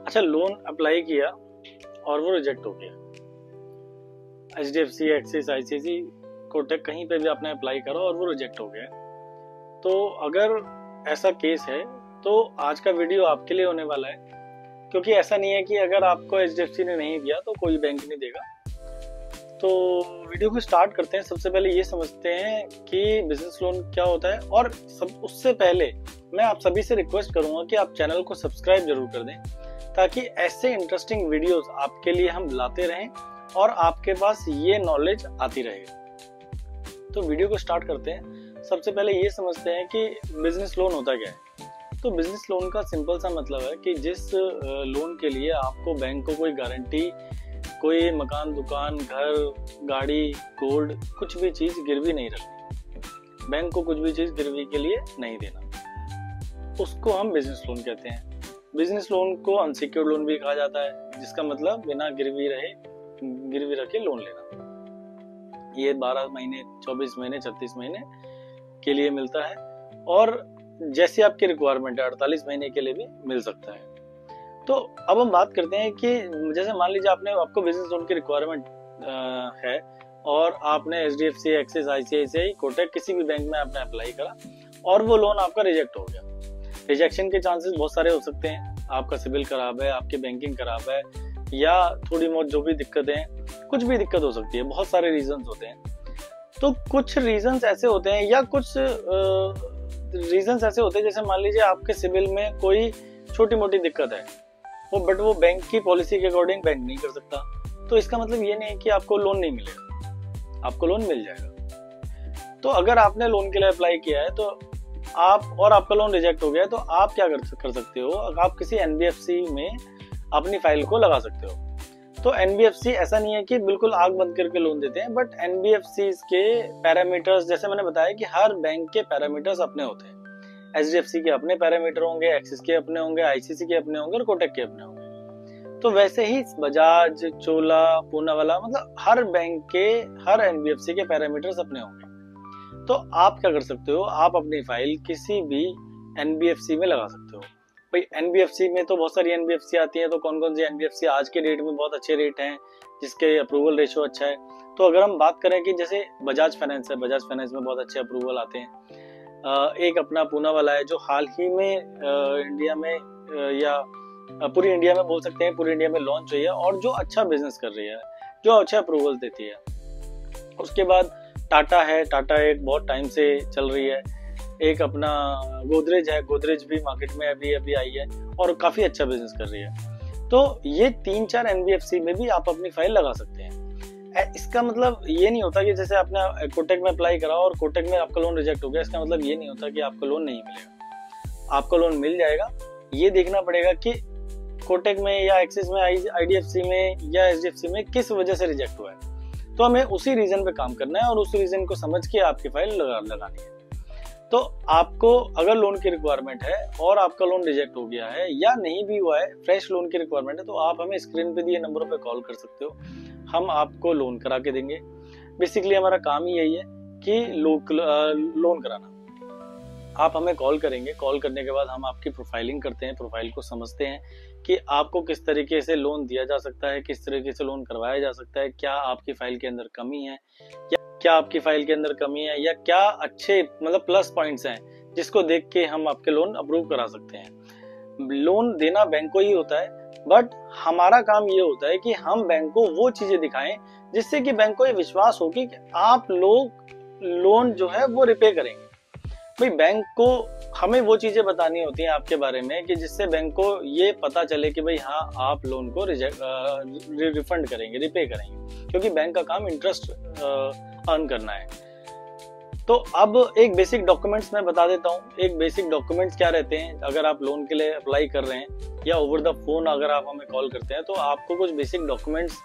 अच्छा, loan apply किया और वो रिजेक्ट हो गया। HDFC, एक्सिस, ICICI, कोटक, कहीं पे भी आपने अप्लाई करा और वो रिजेक्ट हो गया। तो अगर ऐसा केस है तो आज का वीडियो आपके लिए होने वाला है, क्योंकि ऐसा नहीं है कि अगर आपको HDFC ने नहीं दिया तो कोई बैंक नहीं देगा। तो वीडियो को स्टार्ट करते हैं। सबसे पहले ये समझते हैं कि बिजनेस लोन क्या होता है, और उससे पहले मैं आप सभी से रिक्वेस्ट करूंगा कि आप चैनल को सब्सक्राइब जरूर कर दें, ताकि ऐसे इंटरेस्टिंग वीडियोस आपके लिए हम लाते रहें और आपके पास ये नॉलेज आती रहे। तो वीडियो को स्टार्ट करते हैं। सबसे पहले ये समझते हैं कि बिजनेस लोन होता क्या है। तो बिजनेस लोन का सिंपल सा मतलब है कि जिस लोन के लिए आपको बैंक को कोई गारंटी, कोई मकान, दुकान, घर, गाड़ी, गोल्ड, कुछ भी चीज गिरवी नहीं रखनी, बैंक को कुछ भी चीज गिरवी के लिए नहीं देना, उसको हम बिजनेस लोन कहते हैं। बिजनेस लोन को अनसिक्योर्ड लोन भी कहा जाता है, जिसका मतलब बिना गिरवी रखे लोन लेना। ये 12 महीने, 24 महीने, 36 महीने के लिए मिलता है, और जैसी आपकी रिक्वायरमेंट है 48 महीने के लिए भी मिल सकता है। तो अब हम बात करते हैं कि जैसे मान लीजिए आपको बिजनेस लोन की रिक्वायरमेंट है और आपने HDFC, एक्सिस, ICICI, कोटक, किसी भी बैंक में आपने अप्लाई करा और वो लोन आपका रिजेक्ट हो गया। रिजेक्शन के चांसेस बहुत सारे हो सकते हैं। आपका सिविल खराब है, आपकी बैंकिंग खराब है, या थोड़ी बहुत जो भी दिक्कतें हैं, कुछ भी दिक्कत हो सकती है, बहुत सारे रीजंस होते हैं। तो कुछ रीजंस ऐसे होते हैं, या कुछ रीजंस ऐसे होते हैं, जैसे मान लीजिए आपके सिविल में कोई छोटी मोटी दिक्कत है, बट वो बैंक की पॉलिसी के अकॉर्डिंग बैंक नहीं कर सकता। तो इसका मतलब ये नहीं है कि आपको लोन नहीं मिलेगा, आपको लोन मिल जाएगा। तो अगर आपने लोन के लिए अप्लाई किया है तो आपका लोन रिजेक्ट हो गया है, तो आप क्या कर सकते हो, आप किसी NBFC में अपनी फाइल को लगा सकते हो। तो NBFC ऐसा नहीं है कि बिल्कुल आग बंद करके लोन देते हैं, बट NBFC के पैरामीटर्स, जैसे मैंने बताया कि हर बैंक के पैरामीटर्स अपने होते हैं। HDFC के अपने पैरामीटर होंगे, एक्सिस के अपने होंगे, ICICI के अपने होंगे और कोटक के अपने होंगे। तो वैसे ही बजाज, चोला, पूनावाला, मतलब हर बैंक के, हर NBFC के पैरामीटर्स अपने होंगे। तो आप क्या कर सकते हो, आप अपनी फाइल किसी भी NBFC में लगा सकते हो। भाई NBFC में तो बहुत सारी NBFC आती है, तो कौन कौन सी NBFC आज के डेट में बहुत अच्छे रेट हैं, जिसके अप्रूवल रेशियो अच्छा है। तो अगर हम बात करें कि जैसे बजाज फाइनेंस है, बजाज फाइनेंस में बहुत अच्छे अप्रूवल आते हैं। एक अपना पूनावाला है, जो हाल ही में इंडिया में या पूरी इंडिया में बोल सकते हैं, पूरी इंडिया में लॉन्च हुई है और जो अच्छा बिजनेस कर रही है, जो अच्छे अप्रूवल देती है। उसके बाद टाटा है, टाटा एक बहुत टाइम से चल रही है। एक अपना गोदरेज है, गोदरेज भी मार्केट में अभी आई है और काफी अच्छा बिजनेस कर रही है। तो ये 3-4 NBFC में भी आप अपनी फाइल लगा सकते हैं। इसका मतलब ये नहीं होता कि जैसे आपने कोटक में अप्लाई करा और कोटक में आपका लोन रिजेक्ट हो गया, इसका मतलब ये नहीं होता कि आपको लोन नहीं मिलेगा। आपको लोन मिल जाएगा। ये देखना पड़ेगा कि कोटक में या एक्सिस में, IDFC में या HDFC में किस वजह से रिजेक्ट हुआ है। तो हमें उसी रीजन पे काम करना है और उस रीजन को समझ के आपकी फाइल लगानी है। तो आपको अगर लोन की रिक्वायरमेंट है और आपका लोन रिजेक्ट हो गया है या नहीं भी हुआ है, फ्रेश लोन की रिक्वायरमेंट है, तो आप हमें स्क्रीन पे दिए नंबरों पे कॉल कर सकते हो, हम आपको लोन करा के देंगे। बेसिकली हमारा काम ही यही है कि लोन कराना। आप हमें कॉल करेंगे, कॉल करने के बाद हम आपकी प्रोफाइलिंग करते हैं, प्रोफाइल को समझते हैं कि आपको किस तरीके से लोन दिया जा सकता है, किस तरीके से लोन करवाया जा सकता है, क्या आपकी फाइल के अंदर कमी है, या क्या अच्छे मतलब प्लस पॉइंट्स हैं जिसको देख के हम आपके लोन अप्रूव करा सकते हैं। लोन देना बैंक को ही होता है, बट हमारा काम ये होता है कि हम बैंक को वो चीजें दिखाएं जिससे कि बैंक को ये विश्वास हो कि आप लोग लोन जो है वो रिपे करेंगे। भाई बैंक को हमें वो चीजें बतानी होती हैं आपके बारे में कि जिससे बैंक को ये पता चले कि भाई हाँ, आप लोन को रिफंड करेंगे, रिपे करेंगे, क्योंकि बैंक का काम इंटरेस्ट अर्न करना है। तो अब एक बेसिक डॉक्यूमेंट्स मैं बता देता हूँ। एक बेसिक डॉक्यूमेंट्स क्या रहते हैं अगर आप लोन के लिए अप्लाई कर रहे हैं या ओवर द फोन अगर आप हमें कॉल करते हैं, तो आपको कुछ बेसिक डॉक्यूमेंट्स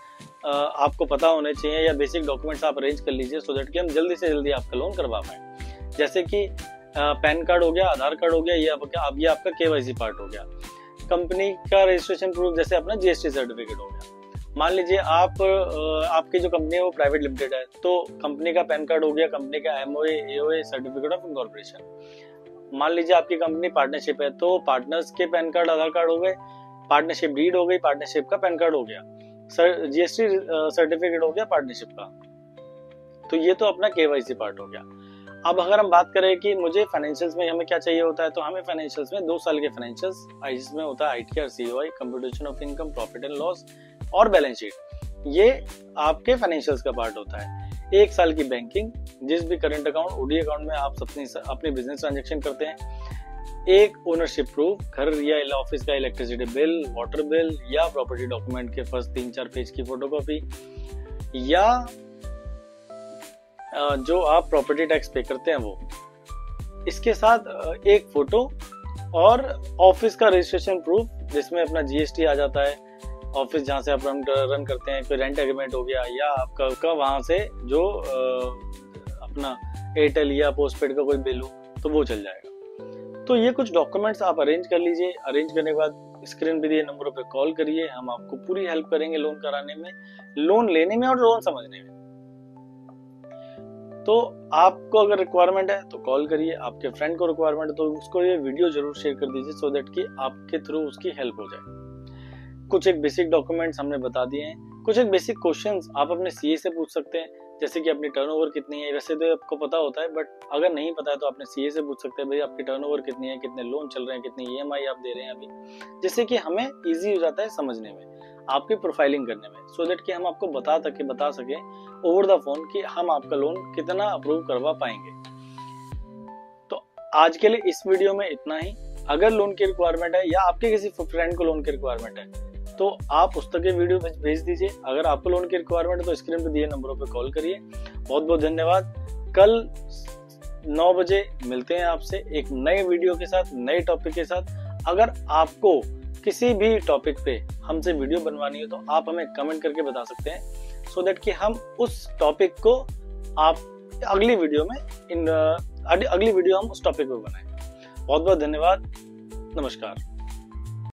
आपको पता होने चाहिए, या बेसिक डॉक्यूमेंट्स आप अरेंज कर लीजिए सो दैट कि हम जल्दी से जल्दी आपका लोन करवा पाए। जैसे कि पैन कार्ड हो गया, आधार कार्ड हो गया, ये आपका KYC पार्ट हो गया, कंपनी का रजिस्ट्रेशन प्रूफ जैसे अपना GST सर्टिफिकेट हो गया। मान लीजिए आपकी जो कंपनी है वो प्राइवेट लिमिटेड है, तो कंपनी का पैन कार्ड हो गया, कंपनी का MOA, AOA, certificate of incorporation. मान लीजिए आपकी कंपनी पार्टनरशिप है, तो पार्टनर्स के पैन कार्ड, आधार कार्ड हो गए, पार्टनरशिप डीड हो गई, पार्टनरशिप का पैन कार्ड हो गया, जीएसटी सर्टिफिकेट हो गया पार्टनरशिप का। तो ये तो अपना केवाईसी पार्ट हो गया। अब अगर हम बात करें कि मुझे फाइनेंशियल्स में हमें क्या चाहिए होता है, तो हमें फाइनेंशियल्स में 2 साल के फाइनेंशियल्स, जिसमें होता है ITR, COI, computation of income, profit and loss और बैलेंस शीट। ये आपके फाइनेंशियल्स का पार्ट होता है। 1 साल की बैंकिंग, जिस भी करंट अकाउंट, ओडी अकाउंट में आप अपनी बिजनेस ट्रांजेक्शन करते हैं। एक ओनरशिप प्रूफ, घर या ऑफिस का इलेक्ट्रिसिटी बिल, वाटर बिल या प्रॉपर्टी डॉक्यूमेंट के फर्स्ट 3-4 पेज की फोटोकॉपी, या जो आप प्रॉपर्टी टैक्स पे करते हैं वो, इसके साथ एक फोटो और ऑफिस का रजिस्ट्रेशन प्रूफ जिसमें अपना जीएसटी आ जाता है, ऑफिस जहाँ से आप रन करते हैं, कोई रेंट एग्रीमेंट हो गया, या आपका वहां से जो अपना एयरटेल या पोस्टपेड का कोई बिल हो तो वो चल जाएगा। तो ये कुछ डॉक्यूमेंट्स आप अरेंज कर लीजिए। अरेंज करने के बाद स्क्रीन पे दिए नंबरों पे कॉल करिए, हम आपको पूरी हेल्प करेंगे लोन कराने में, लोन लेने में और लोन समझने में। तो आपको अगर रिक्वायरमेंट है तो कॉल करिए, आपके फ्रेंड को रिक्वायरमेंट है तो उसको ये वीडियो जरूर शेयर कर दीजिए, सो दैट कि आपके थ्रू उसकी हेल्प हो जाए। कुछ एक बेसिक डॉक्यूमेंट्स हमने बता दिए हैं। कुछ एक बेसिक क्वेश्चंस आप अपने सीए से पूछ सकते हैं, जैसे कि अपनी टर्नओवर कितनी है। वैसे तो आपको पता होता है, बट अगर नहीं पता है तो अपने सीए से पूछ सकते हैं, भाई आपकी टर्नओवर कितनी है, कितने लोन चल रहे हैं, कितनी ईएमआई आप दे रहे हैं अभी, जिससे कि हमें इजी हो जाता है समझने में, आपकी प्रोफाइलिंग करने में, सो दैट कि हम आपको बता सके ओवर द फोन कि हम आपका लोन कितना अप्रूव करवा पाएंगे। तो आज के लिए इस वीडियो में इतना ही। अगर लोन की रिक्वायरमेंट है या आपके किसी फ्रेंड को लोन की रिक्वायरमेंट है तो आप उस तक के वीडियो भेज दीजिए। अगर आपको लोन की रिक्वायरमेंट है तो स्क्रीन पर दिए नंबरों पर कॉल करिए। बहुत बहुत धन्यवाद। कल 9 बजे मिलते हैं आपसे एक नए वीडियो के साथ, नए टॉपिक के साथ। अगर आपको किसी भी टॉपिक पे हमसे वीडियो बनवानी है तो आप हमें कमेंट करके बता सकते हैं, सो दैट कि हम उस टॉपिक को आप अगली वीडियो में अगली वीडियो हम उस टॉपिक पे बनाएं। बहुत बहुत धन्यवाद। नमस्कार।